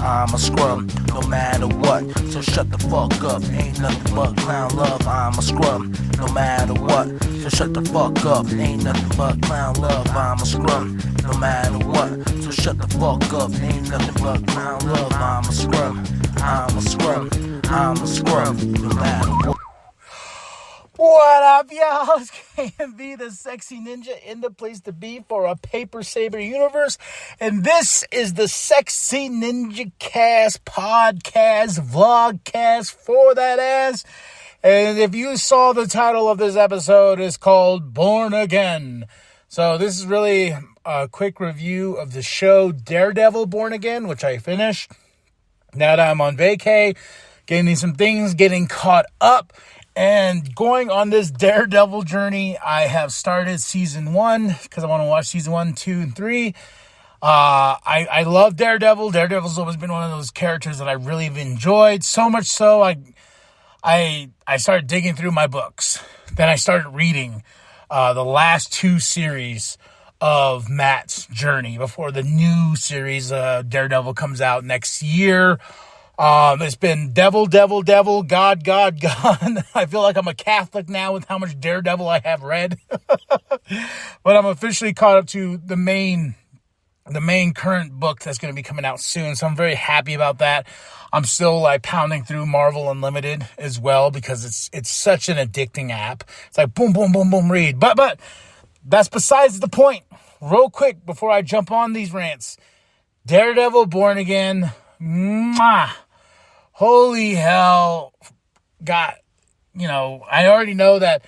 I'm a scrum, no matter what. So shut the fuck up, ain't nothing but clown love. I'm a scrum, no matter what. So shut the fuck up, ain't nothing but clown love. I'm a scrum, no matter what. So shut the fuck up, ain't nothing but clown love. I'm a scrum, I'm a scrum, I'm a scrum, no matter what. What up, y'all? It's KMV, the sexy ninja, in the place to be for a Paper Saber universe. And this is the Sexy Ninjacast podcast, vlogcast for that ass. And if you saw the title of this episode, it's called Born Again. So this is really a quick review of the show Daredevil Born Again, which I finished. Now that I'm on vacay, getting some things, getting caught up. And going on this Daredevil journey, I have started season 1 because I want to watch season 1, 2, and 3. I love Daredevil. Daredevil's always been one of those characters that I really have enjoyed. So much so, I started digging through my books. Then I started reading the last 2 series of Matt's journey before the new series, Daredevil, comes out next year. It's been devil, God. I feel like I'm a Catholic now with how much Daredevil I have read. But I'm officially caught up to the main current book that's going to be coming out soon. So I'm very happy about that. I'm still pounding through Marvel Unlimited as well because it's such an addicting app. It's like boom, boom, boom, boom, read. But that's besides the point. Real quick before I jump on these rants. Daredevil Born Again. Mwah. Holy hell, I already know that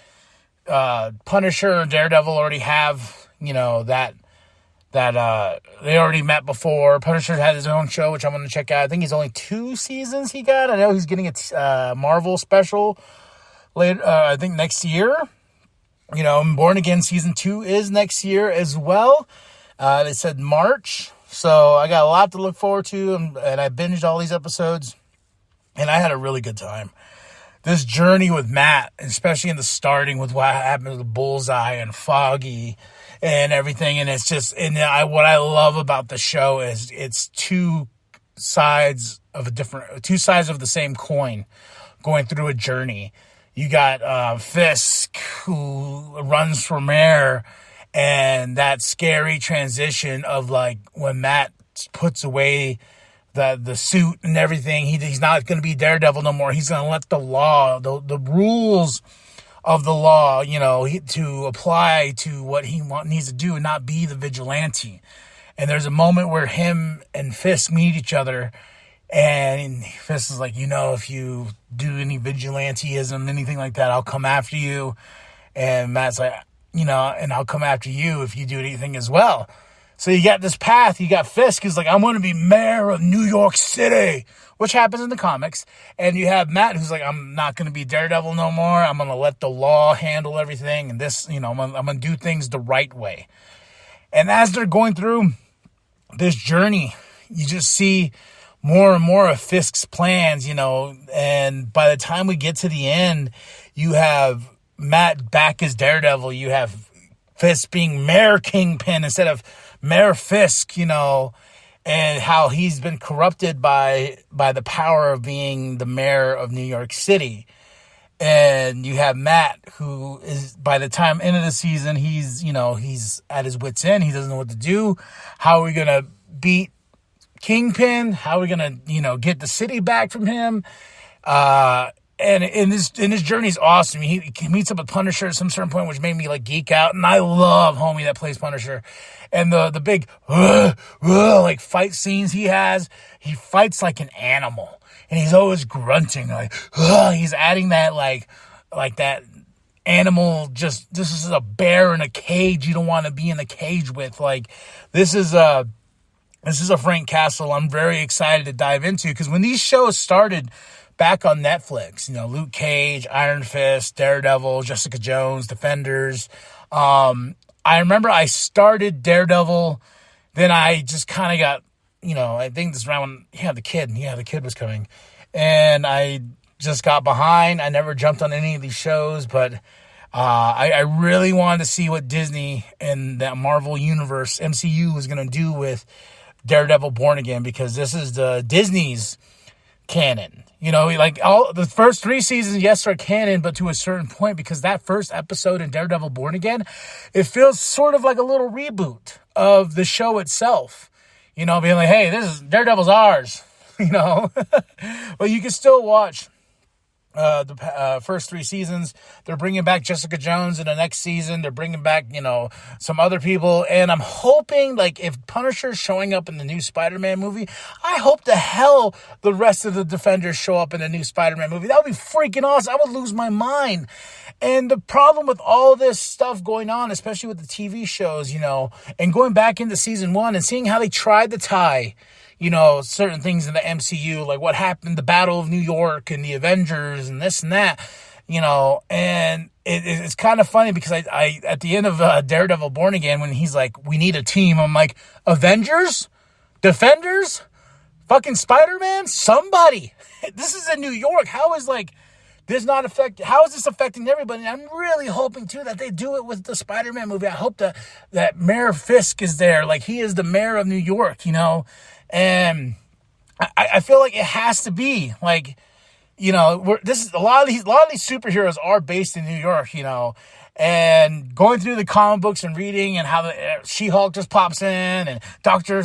Punisher and Daredevil already have, that they already met before. Punisher had his own show, which I'm going to check out. I think he's only 2 seasons he got. I know he's getting a Marvel special later, I think next year. Born Again season 2 is next year as well. They said March. So I got a lot to look forward to, and I binged all these episodes. And I had a really good time. This journey with Matt, especially in the starting with what happened with Bullseye and Foggy and everything. And it's just, what I love about the show is it's two sides of the same coin going through a journey. You got Fisk, who runs for mayor, and that scary transition of when Matt puts away the suit and everything. He's not going to be Daredevil no more. He's going to let the law, the rules of the law, to apply to what he needs to do and not be the vigilante. And there's a moment where him and Fisk meet each other, and Fisk is like, if you do any vigilanteism, anything like that, I'll come after you. And Matt's like, and I'll come after you if you do anything as well. So you got this path. You got Fisk who's like, I'm going to be mayor of New York City, which happens in the comics. And you have Matt who's like, I'm not going to be Daredevil no more. I'm going to let the law handle everything. And this, I'm going to do things the right way. And as they're going through this journey, you just see more and more of Fisk's plans, and by the time we get to the end, you have Matt back as Daredevil. You have Fisk being Mayor Kingpin instead of Mayor Fisk, and how he's been corrupted by the power of being the mayor of New York City. And you have Matt, who is, by the time end of the season, he's at his wit's end. He doesn't know what to do. How are we going to beat Kingpin? How are we going to, get the city back from him? And in his journey is awesome. He meets up with Punisher at some certain point, which made me geek out. And I love homie that plays Punisher. And the big fight scenes he has, he fights like an animal, and he's always grunting he's adding that like that animal. Just, this is a bear in a cage you don't want to be in a cage with. This is a Frank Castle I'm very excited to dive into, because when these shows started back on Netflix, Luke Cage, Iron Fist, Daredevil, Jessica Jones, Defenders. I remember I started Daredevil, then I just kind of got, I think this is around when the kid was coming, and I just got behind. I never jumped on any of these shows, but I really wanted to see what Disney and that Marvel Universe, MCU, was going to do with Daredevil Born Again, because this is the Disney's canon. You know, like all the first 3 seasons, yes, are canon, but to a certain point, because that first episode in Daredevil Born Again, it feels sort of like a little reboot of the show itself. You know, being like, hey, this is Daredevil's ours. You know, but you can still watch the first 3 seasons. They're bringing back Jessica Jones in the next season. They're bringing back, you know, some other people. And I'm hoping, like, if Punisher's showing up in the new Spider-Man movie, I hope the hell the rest of the Defenders show up in the new Spider-Man movie. That would be freaking awesome. I would lose my mind. And the problem with all this stuff going on, especially with the TV shows, you know, and going back into season 1 and seeing how they tried to tie, you know, certain things in the MCU, like what happened, the Battle of New York and the Avengers and this and that, you know, and it's kind of funny because I at the end of Daredevil Born Again, when he's like, we need a team, I'm like, Avengers? Defenders? Fucking Spider-Man? Somebody. This is in New York. How is this affecting everybody? And I'm really hoping, too, that they do it with the Spider-Man movie. I hope that Mayor Fisk is there. Like, he is the mayor of New York, you know? And I feel like it has to be, like, you know, a lot of these superheroes are based in New York, you know, and going through the comic books and reading and how the She-Hulk just pops in and Doctor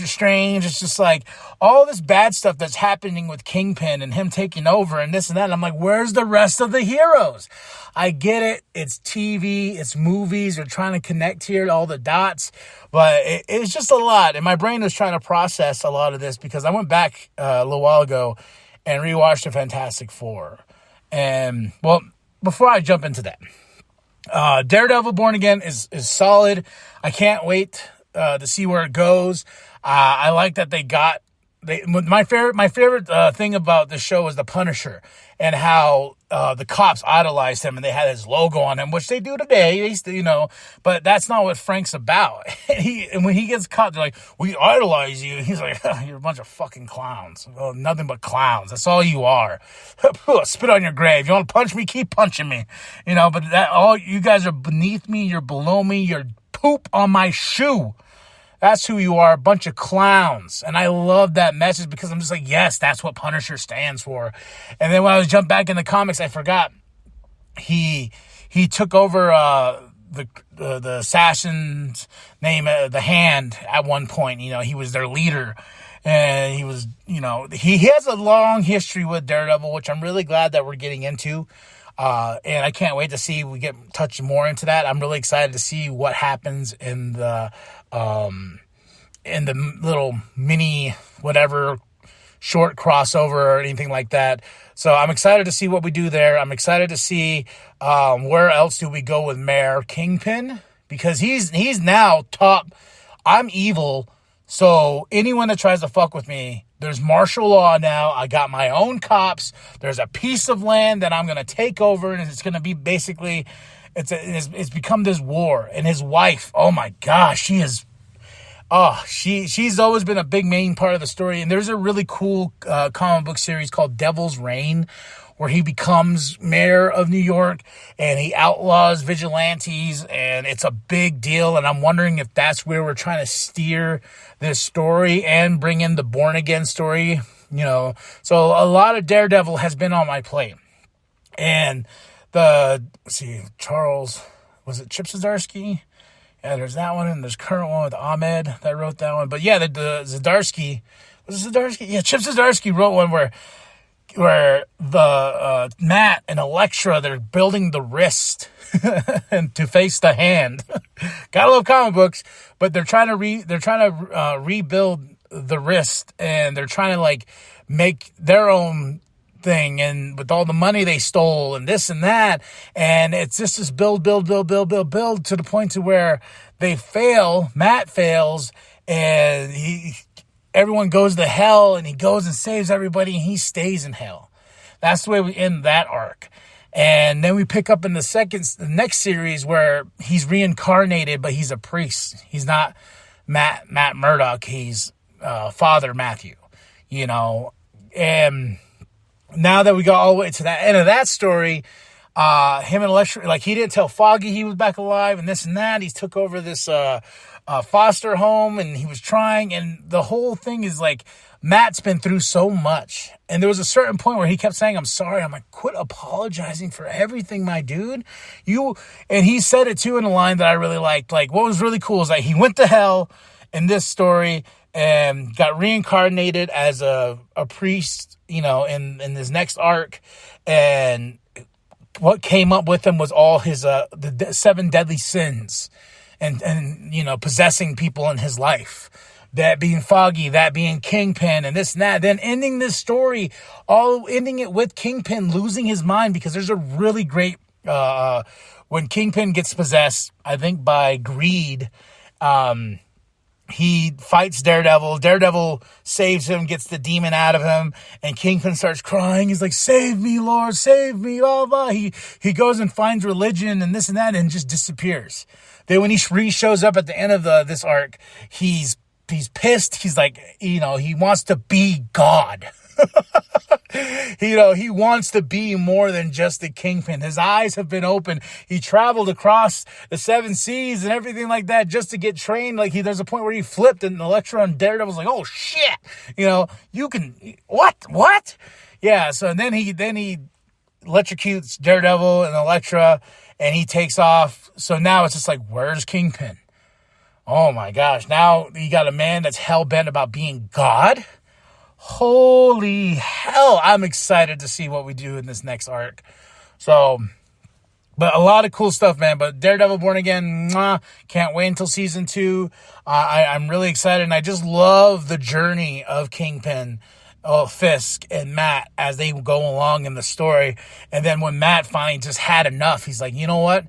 Strange. It's just like all this bad stuff that's happening with Kingpin and him taking over and this and that. And I'm like, where's the rest of the heroes? I get it. It's TV. It's movies. They're trying to connect here to all the dots. But it's just a lot. And my brain was trying to process a lot of this because I went back a little while ago and rewatched the Fantastic Four. And, well, before I jump into that, Daredevil Born Again is solid. I can't wait to see where it goes. I like that my favorite thing about the show is the Punisher and how the cops idolized him and they had his logo on him, which they do today, you know, but that's not what Frank's about. And when he gets caught, they're like, we idolize you. He's like, you're a bunch of fucking clowns. Well, nothing but clowns. That's all you are. Spit on your grave. You want to punch me? Keep punching me. You know, but all you guys are beneath me. You're below me. You're poop on my shoe. That's who you are, a bunch of clowns. And I love that message because I'm just like, yes, that's what Punisher stands for. And then when I was jumped back in the comics, I forgot he took over the assassin's name, the Hand, at one point. You know, he was their leader. And he was, you know, he has a long history with Daredevil, which I'm really glad that we're getting into. And I can't wait to see we get touch more into that. I'm really excited to see what happens in the little mini whatever short crossover or anything like that. So I'm excited to see what we do there. I'm excited to see where else do we go with Mayor Kingpin, because he's now top. I'm evil, so anyone that tries to fuck with me, there's martial law now. I got my own cops. There's a piece of land that I'm going to take over, and it's going to be basically, it's become this war. And his wife, oh my gosh, she is, she's always been a big main part of the story. And there's a really cool comic book series called Devil's Reign, where he becomes mayor of New York and he outlaws vigilantes, and it's a big deal. And I'm wondering if that's where we're trying to steer this story and bring in the Born Again story, you know. So a lot of Daredevil has been on my plate. And Charles, was it Chip Zdarsky? Yeah, there's that one, and there's current one with Ahmed that wrote that one. But yeah, the Zdarsky, was it Zdarsky? Yeah, Chip Zdarsky wrote one where the Matt and Elektra, they're building the wrist and to face the hand. Gotta love comic books, but they're trying to rebuild the wrist, and they're trying to like make their own thing, and with all the money they stole and this and that, and it's just this build to the point to where they fail. Matt fails, and everyone goes to hell, and he goes and saves everybody, and he stays in hell. That's the way we end that arc. And then we pick up in the next series where he's reincarnated, but he's a priest. He's not Matt Murdock. He's Father Matthew, you know. And now that we got all the way to that end of that story, him and Elektra, like, he didn't tell Foggy he was back alive and this and that. He took over this foster home, and he was trying, and the whole thing is like, Matt's been through so much, and there was a certain point where he kept saying, I'm sorry. I'm like, quit apologizing for everything, my dude. And he said it too in a line that I really liked. Like, what was really cool is that he went to hell in this story and got reincarnated as a priest, in this next arc, and what came up with him was all his the 7 deadly sins, and possessing people in his life. That being Foggy, that being Kingpin, and this and that. Then ending this story, ending it with Kingpin losing his mind, because there's a really great when Kingpin gets possessed, I think by greed. He fights Daredevil. Daredevil saves him, gets the demon out of him, and Kingpin starts crying. He's like, "Save me, Lord, save me!" Blah blah. He goes and finds religion and this and that, and just disappears. Then when he shows up at the end of this arc, he's pissed. He's like, he wants to be God. He wants to be more than just a Kingpin. His eyes have been opened. He traveled across the 7 seas and everything like that just to get trained. Like, there's a point where he flipped, and Elektra and Daredevil's like, "Oh shit, you can what?" Yeah. So then he electrocutes Daredevil and Elektra, and he takes off. So now it's just like, where's Kingpin? Oh my gosh. Now you got a man that's hell-bent about being God. Holy hell. I'm excited to see what we do in this next arc. So, but a lot of cool stuff, man. But Daredevil Born Again, can't wait until season 2. I'm really excited. And I just love the journey of Kingpin, Fisk, and Matt as they go along in the story. And then when Matt finally just had enough, he's like, you know what?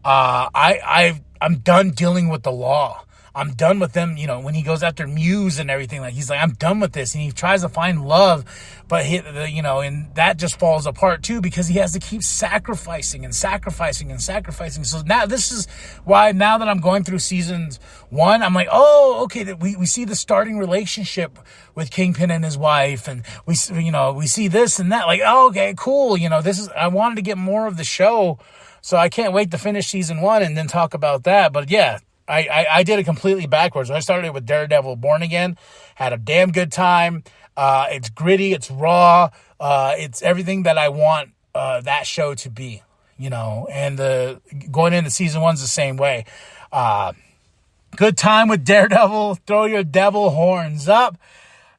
I'm done dealing with the law. I'm done with them, when he goes after Muse and everything, like, he's like, I'm done with this. And he tries to find love, but and that just falls apart too, because he has to keep sacrificing and sacrificing and sacrificing. So now this is why, now that I'm going through seasons 1, I'm like, oh, okay, we see the starting relationship with Kingpin and his wife, and we see this and that, like, oh, okay, cool. I wanted to get more of the show. So I can't wait to finish season 1 and then talk about that. But yeah, I did it completely backwards. I started with Daredevil Born Again, had a damn good time. It's gritty, it's raw, it's everything that I want that show to be, and going into season 1's the same way. Good time with Daredevil. Throw your devil horns up.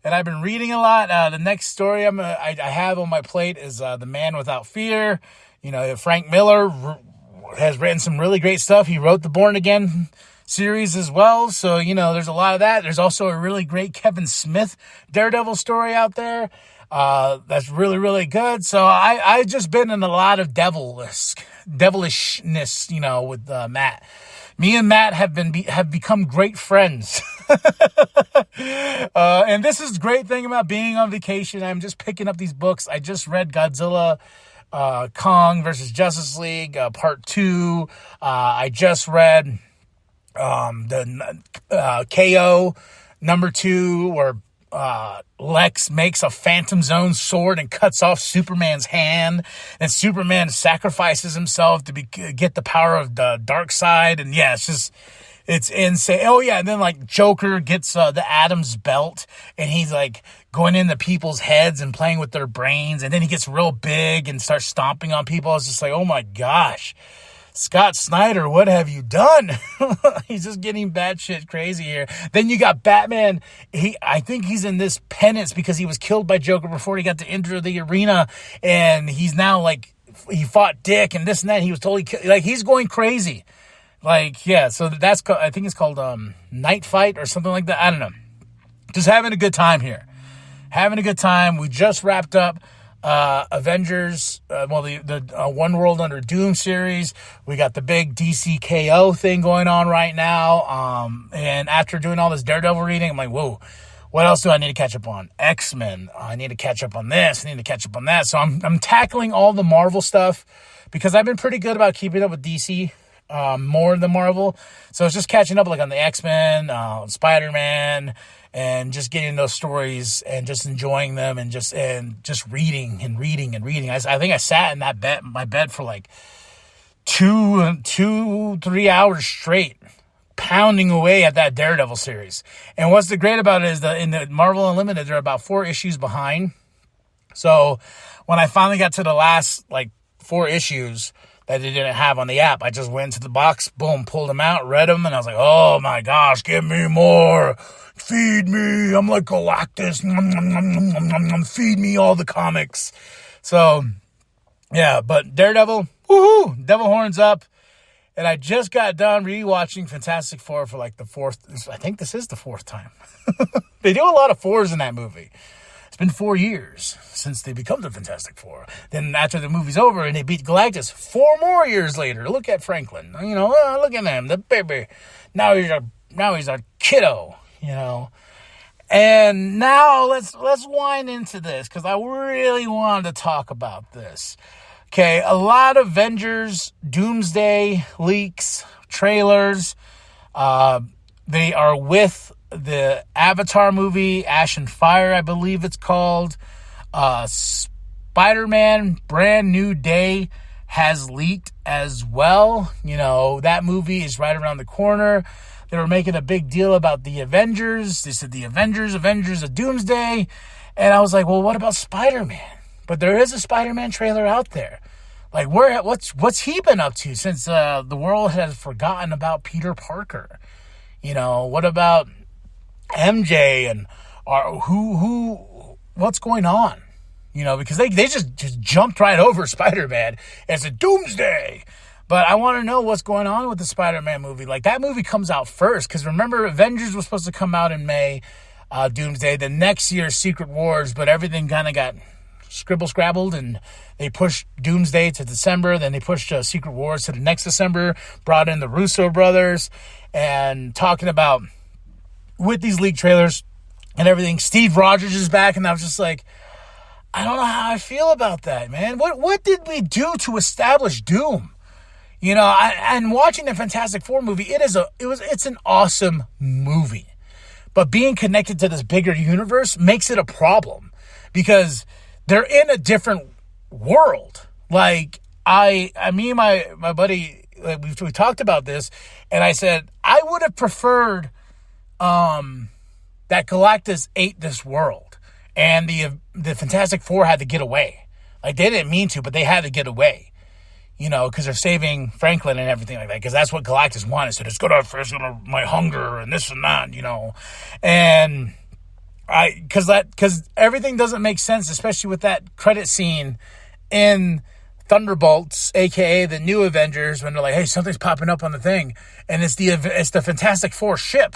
And I've been reading a lot. The next story I have on my plate is The Man Without Fear. Frank Miller has written some really great stuff. He wrote the Born Again series as well. So, there's a lot of that. There's also a really great Kevin Smith Daredevil story out there. That's really, really good. So I've just been in a lot of devilishness, with Matt. Me and Matt have become great friends. And this is the great thing about being on vacation. I'm just picking up these books. I just read Godzilla, Kong versus Justice League, part 2. I just read the KO number 2, where Lex makes a Phantom Zone sword and cuts off Superman's hand, and Superman sacrifices himself to get the power of the dark side. And yeah, it's insane. Oh yeah, and then like Joker gets the Adam's belt, and he's like going into people's heads and playing with their brains, and then he gets real big and starts stomping on people. It's just like, oh my gosh, Scott Snyder, what have you done? He's just getting batshit crazy here. Then you got Batman. I think he's in this penance because he was killed by Joker before he got to enter the arena, and he's now like, he fought Dick and this and that. He was totally like, he's going crazy. Like, yeah, so I think it's called Night Fight or something like that. I don't know. Just having a good time here. Having a good time. We just wrapped up Avengers, the One World Under Doom series. We got the big DCKO thing going on right now. And after doing all this Daredevil reading, I'm like, whoa, what else do I need to catch up on? X-Men. I need to catch up on this. I need to catch up on that. So I'm tackling all the Marvel stuff because I've been pretty good about keeping up with DC. More than Marvel. So it's just catching up like on the X-Men, Spider-Man, and just getting those stories and just enjoying them and just reading and reading and reading. I think I sat in my bed for like 2-3 hours straight pounding away at that Daredevil series. And what's the great about it is that in the Marvel Unlimited, they're about 4 issues behind. So when I finally got to the last, 4 issues that they didn't have on the app, I just went to the box, boom, pulled them out, read them, and I was like, oh my gosh, give me more. Feed me. I'm like Galactus. Feed me all the comics. So, yeah, but Daredevil, woohoo, devil horns up. And I just got done rewatching Fantastic Four for the 4th, I think this is the 4th time. They do a lot of 4s in that movie. It's been 4 years since they become the Fantastic Four. Then after the movie's over and they beat Galactus, 4 more years later. Look at Franklin. Look at him, the baby. Now he's a kiddo, And now let's wind into this because I really wanted to talk about this. Okay, a lot of Avengers, Doomsday leaks, trailers. They are with the Avatar movie, Ash and Fire, I believe it's called. Spider-Man Brand New Day has leaked as well. That movie is right around the corner. They were making a big deal about the Avengers. They said the Avengers of Doomsday. And I was like, well, what about Spider-Man? But there is a Spider-Man trailer out there. What's he been up to since the world has forgotten about Peter Parker? What about MJ and what's going on? Because they just jumped right over Spider-Man and said Doomsday. But I want to know what's going on with the Spider-Man movie. That movie comes out first. Because remember, Avengers was supposed to come out in May, Doomsday. The next year, Secret Wars. But everything kind of got scrabbled. And they pushed Doomsday to December. Then they pushed Secret Wars to the next December. Brought in the Russo brothers. And talking about, with these leaked trailers and everything, Steve Rogers is back. And I was just like, I don't know how I feel about that, man. What did we do to establish Doom? And watching the Fantastic Four movie, it's an awesome movie. But being connected to this bigger universe makes it a problem because they're in a different world. Me and my buddy, we talked about this, and I said I would have preferred that Galactus ate this world, and the Fantastic Four had to get away. They didn't mean to, but they had to get away. Because they're saving Franklin and everything like that, because that's what Galactus wanted. So it's gonna my hunger and this and that, and because everything doesn't make sense, especially with that credit scene in Thunderbolts, aka the new Avengers, when they're like, hey, something's popping up on the thing, and it's the Fantastic Four ship.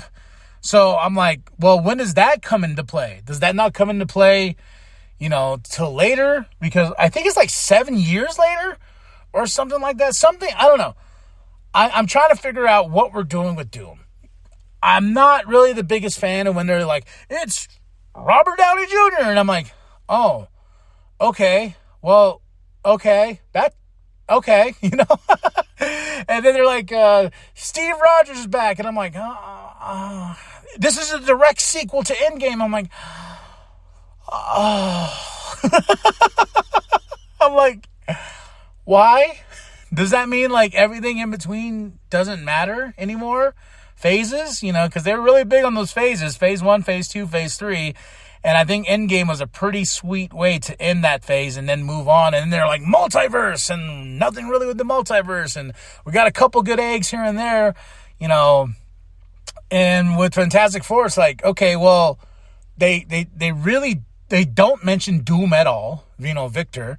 So I'm like, well, when does that come into play? Does that not come into play, till later? Because I think it's 7 years later. Or something like that. I don't know. I'm trying to figure out what we're doing with Doom. I'm not really the biggest fan of when they're like, it's Robert Downey Jr. And I'm like, oh, okay. Well, okay. Okay. And then they're like, Steve Rogers is back. And I'm like, this is a direct sequel to Endgame. I'm like, I'm like, why? Does that mean everything in between doesn't matter anymore? Phases, because they're really big on those phases. Phase 1, Phase 2, Phase 3. And I think Endgame was a pretty sweet way to end that phase and then move on. And they're like, multiverse and nothing really with the multiverse. And we got a couple good eggs here and there, And with Fantastic Four, it's okay, well, they don't mention Doom at all, Victor.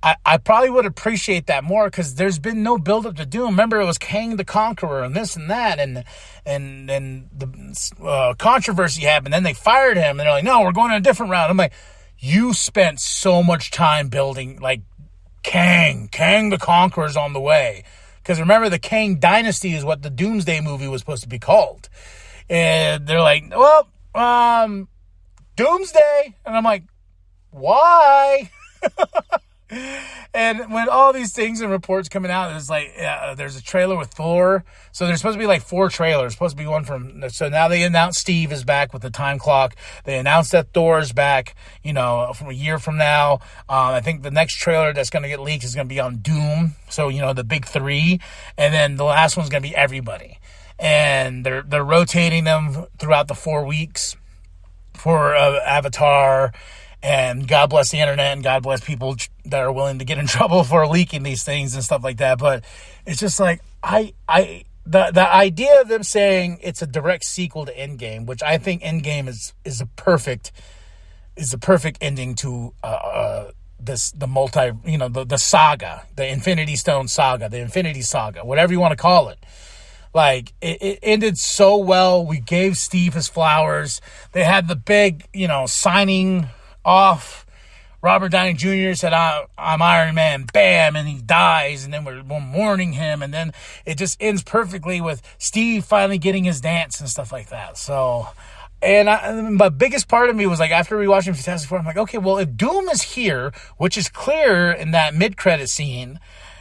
I probably would appreciate that more because there's been no build up to Doom. Remember, it was Kang the Conqueror and this and that, and the controversy happened. Then they fired him, and they're like, "No, we're going on a different route." I'm like, "You spent so much time building Kang the Conqueror's on the way." Because remember, the Kang Dynasty is what the Doomsday movie was supposed to be called, and they're like, "Well, Doomsday," and I'm like, "Why?" And when all these things and reports coming out, it's there's a trailer with Thor. So there's supposed to be 4 trailers. Supposed to be one so now they announced Steve is back with the time clock. They announced that Thor is back, from a year from now. I think the next trailer that's going to get leaked is going to be on Doom. So, the big 3. And then the last one's going to be everybody. and they're rotating them throughout the 4 weeks for Avatar. And God bless the internet, and God bless people that are willing to get in trouble for leaking these things and stuff like that. But it's just like the idea of them saying it's a direct sequel to Endgame, which I think Endgame is a perfect ending to the saga, the Infinity Stone saga, the Infinity Saga, whatever you want to call it. Like, it ended so well. We gave Steve his flowers. They had the big, signing off. Robert Downey Jr. said, I'm Iron Man, bam, and he dies, and then we're mourning him, and then it just ends perfectly with Steve finally getting his dance and stuff like that. So, and the biggest part of me was like, after rewatching Fantastic Four, I'm like, okay, well, if Doom is here, which is clear in that mid-credit scene,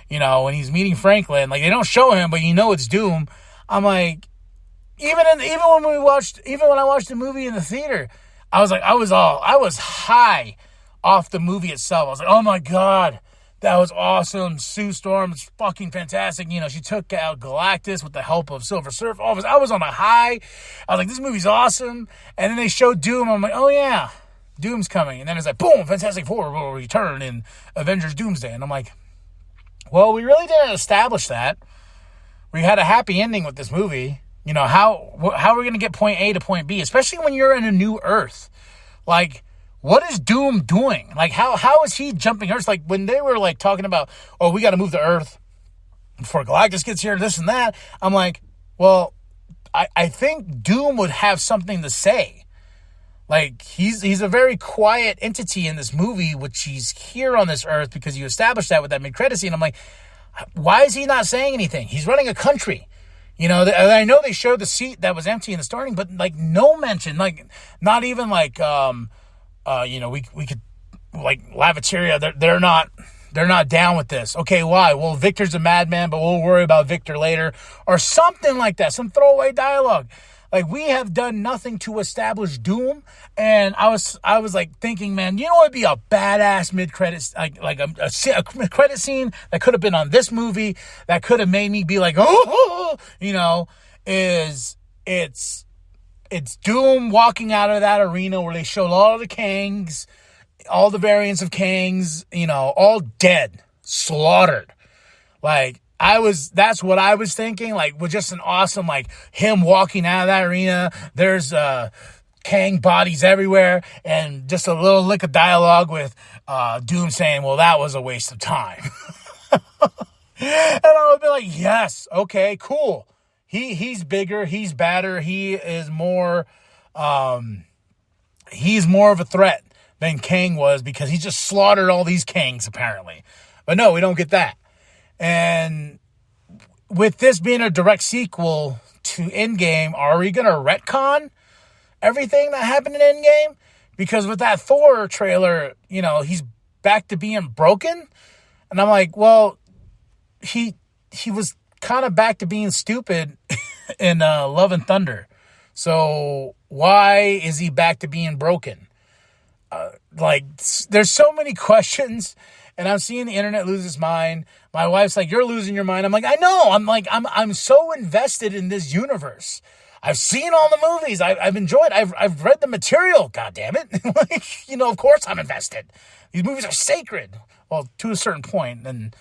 when he's meeting Franklin, like, they don't show him, but it's Doom. I'm like, even when I watched the movie in the theater, I was high off the movie itself. I was like, oh my God, that was awesome. Sue Storm is fucking fantastic. She took out Galactus with the help of Silver Surfer. I was on a high. I was like, this movie's awesome. And then they showed Doom. I'm like, oh yeah, Doom's coming. And then it's like, boom, Fantastic Four will return in Avengers Doomsday. And I'm like, well, we really didn't establish that. We had a happy ending with this movie. How are we going to get point A to point B, especially when you're in a new Earth? Like, what is Doom doing? Like, how is he jumping Earth? Like, when they were, like, talking about, oh, we got to move to Earth before Galactus gets here, this and that, I'm like, well, I think Doom would have something to say. Like, he's a very quiet entity in this movie, which he's here on this Earth because you established that with that mid-credit scene. I'm like, why is he not saying anything? He's running a country. I know they showed the seat that was empty in the starting, but, like, no mention, like, not even, like, we could, like, Lavateria, they're not down with this. Okay, why? Well, Victor's a madman, but we'll worry about Victor later, or something like that, some throwaway dialogue. Like, we have done nothing to establish Doom, and I was like thinking, man, it'd be a badass mid-credits, like a credit scene that could have been on this movie, that could have made me be like, it's Doom walking out of that arena where they showed all the Kangs, all the variants of Kangs, all dead, slaughtered. Like, that's what I was thinking, like, with just an awesome, like, him walking out of that arena, there's, Kang bodies everywhere, and just a little lick of dialogue with, Doom saying, well, that was a waste of time. And I would be like, yes, okay, cool. He's bigger, he's badder, he's more of a threat than Kang was, because he just slaughtered all these Kangs, apparently. But no, we don't get that. And with this being a direct sequel to Endgame, are we going to retcon everything that happened in Endgame? Because with that Thor trailer, he's back to being broken. And I'm like, well, he was kind of back to being stupid in Love and Thunder. So why is he back to being broken? There's so many questions. And I'm seeing the internet lose its mind. My wife's like, you're losing your mind. I'm like, I know. I'm so invested in this universe. I've seen all the movies. I've enjoyed. I've read the material. God damn it. Of course I'm invested. These movies are sacred. Well, to a certain point in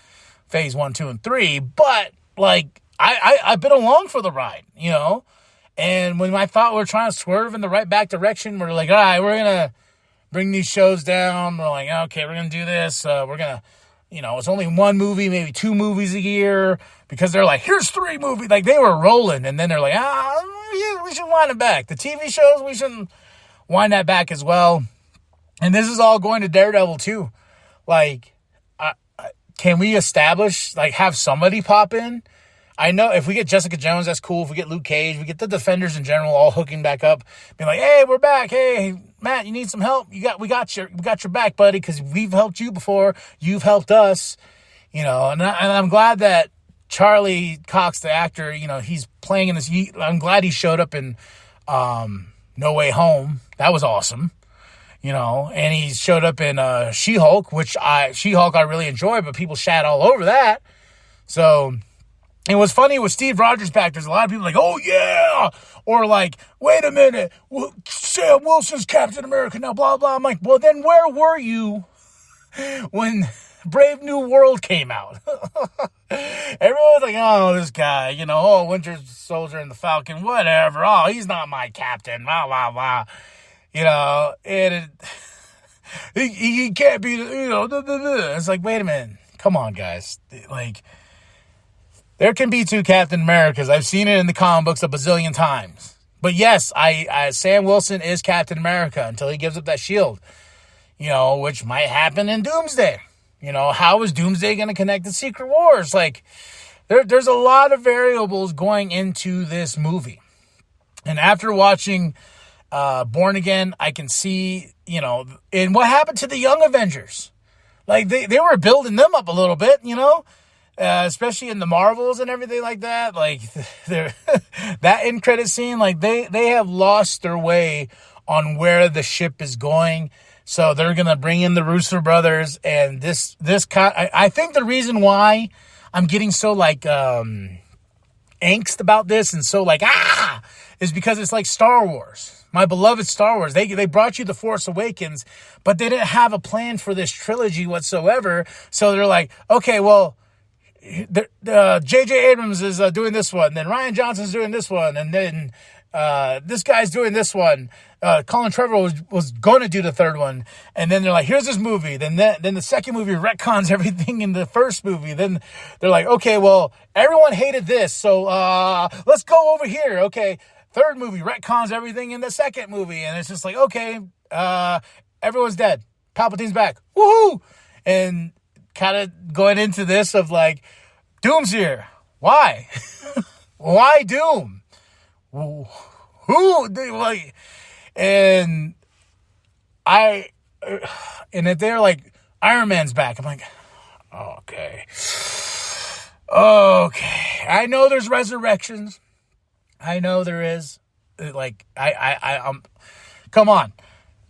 phase 1, 2, and 3. But, like, I've been along for the ride, And when I thought we were trying to swerve in the right back direction, we're like, all right, we're going to bring these shows down. We're like, okay, we're going to do this. We're going to, it's only one movie, maybe 2 movies a year, because they're like, here's 3 movies. Like, they were rolling, and then they're like, we should wind it back. The TV shows, we should wind that back as well. And this is all going to Daredevil too. Like, can we establish, like, have somebody pop in? I know if we get Jessica Jones, that's cool. If we get Luke Cage, we get the Defenders in general all hooking back up, being like, hey, we're back. Hey, Matt, you need some help? We got your back, buddy, because we've helped you before. You've helped us, and I'm glad that Charlie Cox, the actor, he's playing in this. I'm glad he showed up in No Way Home. That was awesome, and he showed up in She-Hulk, which I really enjoyed, but people shat all over that. So, And what's funny with Steve Rogers back, there's a lot of people like, oh, yeah. Or like, wait a minute. Well, Sam Wilson's Captain America now, blah, blah. I'm like, well, then where were you when Brave New World came out? Everyone's like, oh, this guy, Winter Soldier and the Falcon, whatever. Oh, he's not my captain, blah, blah, blah. And he can't be, It's like, wait a minute. Come on, guys. Like, there can be two Captain Americas. I've seen it in the comic books a bazillion times. But yes, Sam Wilson is Captain America until he gives up that shield, which might happen in Doomsday. How is Doomsday going to connect to Secret Wars? Like, there's a lot of variables going into this movie. And after watching Born Again, I can see, and what happened to the young Avengers. Like, they were building them up a little bit, especially in the Marvels and everything like that. Like, that end credit scene, like, they have lost their way on where the ship is going. So they're going to bring in the Russo brothers, and I think the reason why I'm getting so, like, angst about this and so, like, is because it's like Star Wars. My beloved Star Wars. They brought you The Force Awakens, but they didn't have a plan for this trilogy whatsoever. So they're like, okay, well, J.J. Abrams is doing this one, then Rian Johnson's doing this one, and then this guy's doing this one. Colin Trevorrow was going to do the third one, and then they're like, here's this movie. Then the second movie retcons everything in the first movie. Then they're like, okay, well, everyone hated this, so let's go over here. Okay, third movie retcons everything in the second movie, and it's just like, okay, everyone's dead. Palpatine's back. Woohoo! And kind of going into this of like, Doom's here. Why? Why Doom? Who? Like, and if they're like, Iron Man's back, I'm like, okay. I know there's resurrections. I know there is. Like, come on.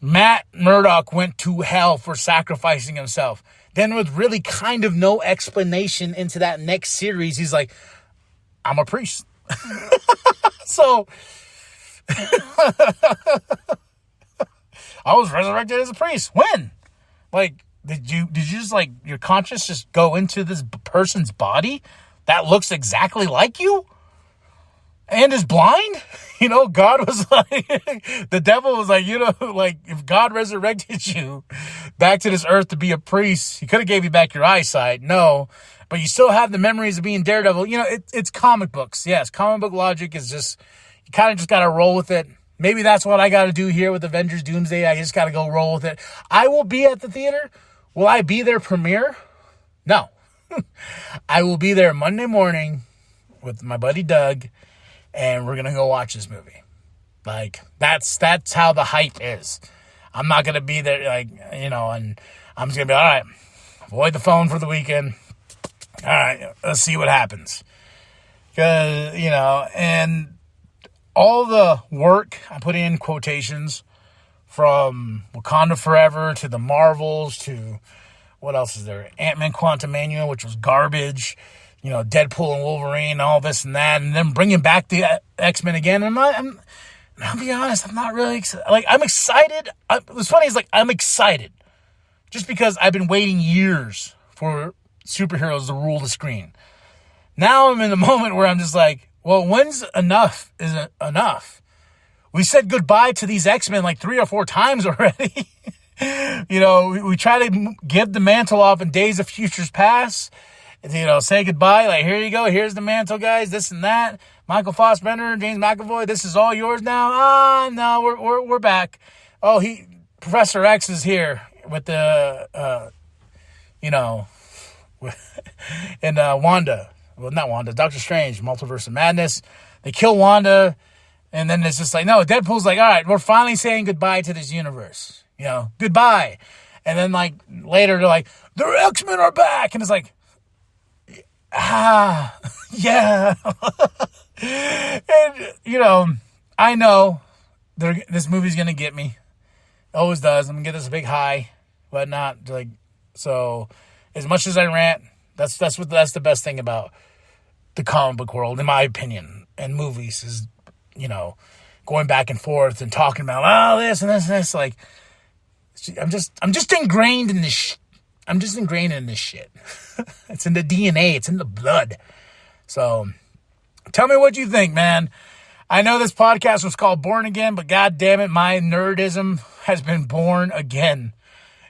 Matt Murdock went to hell for sacrificing himself. Then with really kind of no explanation into that next series, he's like, I'm a priest. So I was resurrected as a priest. When? Like, did you just, like, your conscience just go into this person's body that looks exactly like you and is blind? God was like, the devil was like, like, if God resurrected you back to this earth to be a priest, he could have gave you back your eyesight. No, but you still have the memories of being Daredevil. It's comic books. Yes, comic book logic is just, you kind of just got to roll with it. Maybe that's what I got to do here with Avengers Doomsday. I just got to go roll with it. I will be at the theater. Will I be there premiere? No. I will be there Monday morning with my buddy Doug, and we're going to go watch this movie. Like, that's how the hype is. I'm not going to be there, like, and I'm just going to be, all right, avoid the phone for the weekend. All right, let's see what happens. Because, and all the work, I put in quotations, from Wakanda Forever to the Marvels to, what else is there? Ant-Man Quantumania, which was garbage. Deadpool and Wolverine, all this and that, and then bringing back the X-Men again. I'll be honest, I'm not really excited. Like, I'm excited. What's funny is, like, I'm excited just because I've been waiting years for superheroes to rule the screen. Now I'm in the moment where I'm just like, well, when's enough is enough? We said goodbye to these X-Men like 3 or 4 times already. We try to give the mantle off in Days of Futures Past. Say goodbye. Like, here you go. Here's the mantle, guys. This and that. Michael Fassbender, James McAvoy. This is all yours now. No, we're back. Oh, Professor X is here with the, and Wanda. Well, not Wanda. Doctor Strange, Multiverse of Madness. They kill Wanda, and then it's just like, no. Deadpool's like, all right, we're finally saying goodbye to this universe. Goodbye. And then, like, later they're like, the X-Men are back, and it's like, yeah. And, I know this movie's going to get me. It always does. I'm going to get this big high, whatnot. Like, so as much as I rant, that's the best thing about the comic book world, in my opinion, and movies is, going back and forth and talking about, this and this and this. Like, I'm just ingrained in this. I'm just ingrained in this shit. It's in the DNA. It's in the blood. So, tell me what you think, man. I know this podcast was called Born Again, but god damn it, my nerdism has been born again.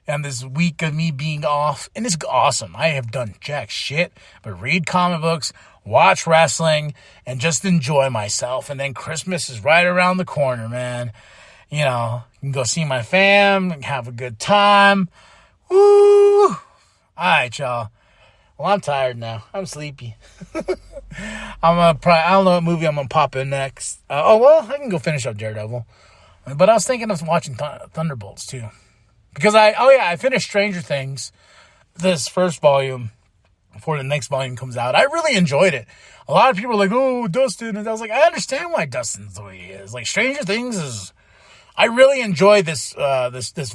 And this week of me being off, and it's awesome. I have done jack shit, but read comic books, watch wrestling, and just enjoy myself. And then Christmas is right around the corner, man. You can go see my fam and have a good time. Woo! All right, y'all. Well, I'm tired now. I'm sleepy. I don't know what movie I'm gonna pop in next. I can go finish up Daredevil. But I was thinking of watching Thunderbolts too, because I finished Stranger Things, this first volume, before the next volume comes out. I really enjoyed it. A lot of people are like, "Oh, Dustin," and I was like, I understand why Dustin's the way he is. Like, Stranger Things is. I really enjoy this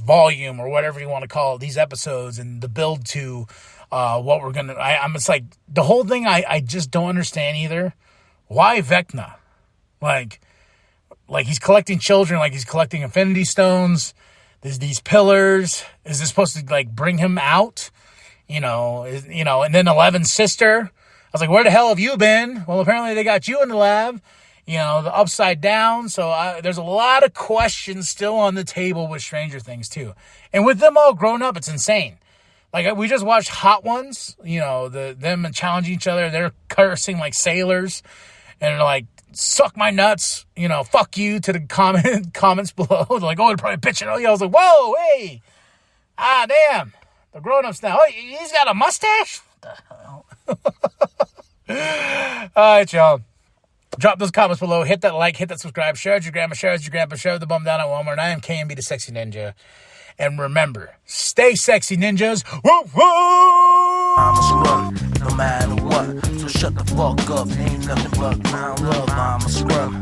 volume, or whatever you want to call it, these episodes, and the build to what we're gonna. It's like the whole thing. I just don't understand either. Why Vecna? Like he's collecting children, like he's collecting Infinity Stones. There's these pillars. Is this supposed to like bring him out? And then Eleven's sister. I was like, where the hell have you been? Well, apparently they got you in the lab. The Upside Down. So there's a lot of questions still on the table with Stranger Things too. And with them all grown up, it's insane. Like, we just watched Hot Ones, them challenging each other. They're cursing like sailors. And they're like, suck my nuts, fuck you to the comments below. They're like, they're probably bitching. I was like, whoa, hey. Damn. The grown-ups now. Oh, he's got a mustache? What the hell? All right, y'all. Drop those comments below. Hit that like, hit that subscribe. Share it with your grandma, share it with your grandpa, share the bum down at Walmart. And I am KMB, the Sexy Ninja. And remember, stay sexy, ninjas. Woo, woo! I'm a scrum, no matter what. So shut the fuck up. Ain't nothing but clown love. I'm a scrum.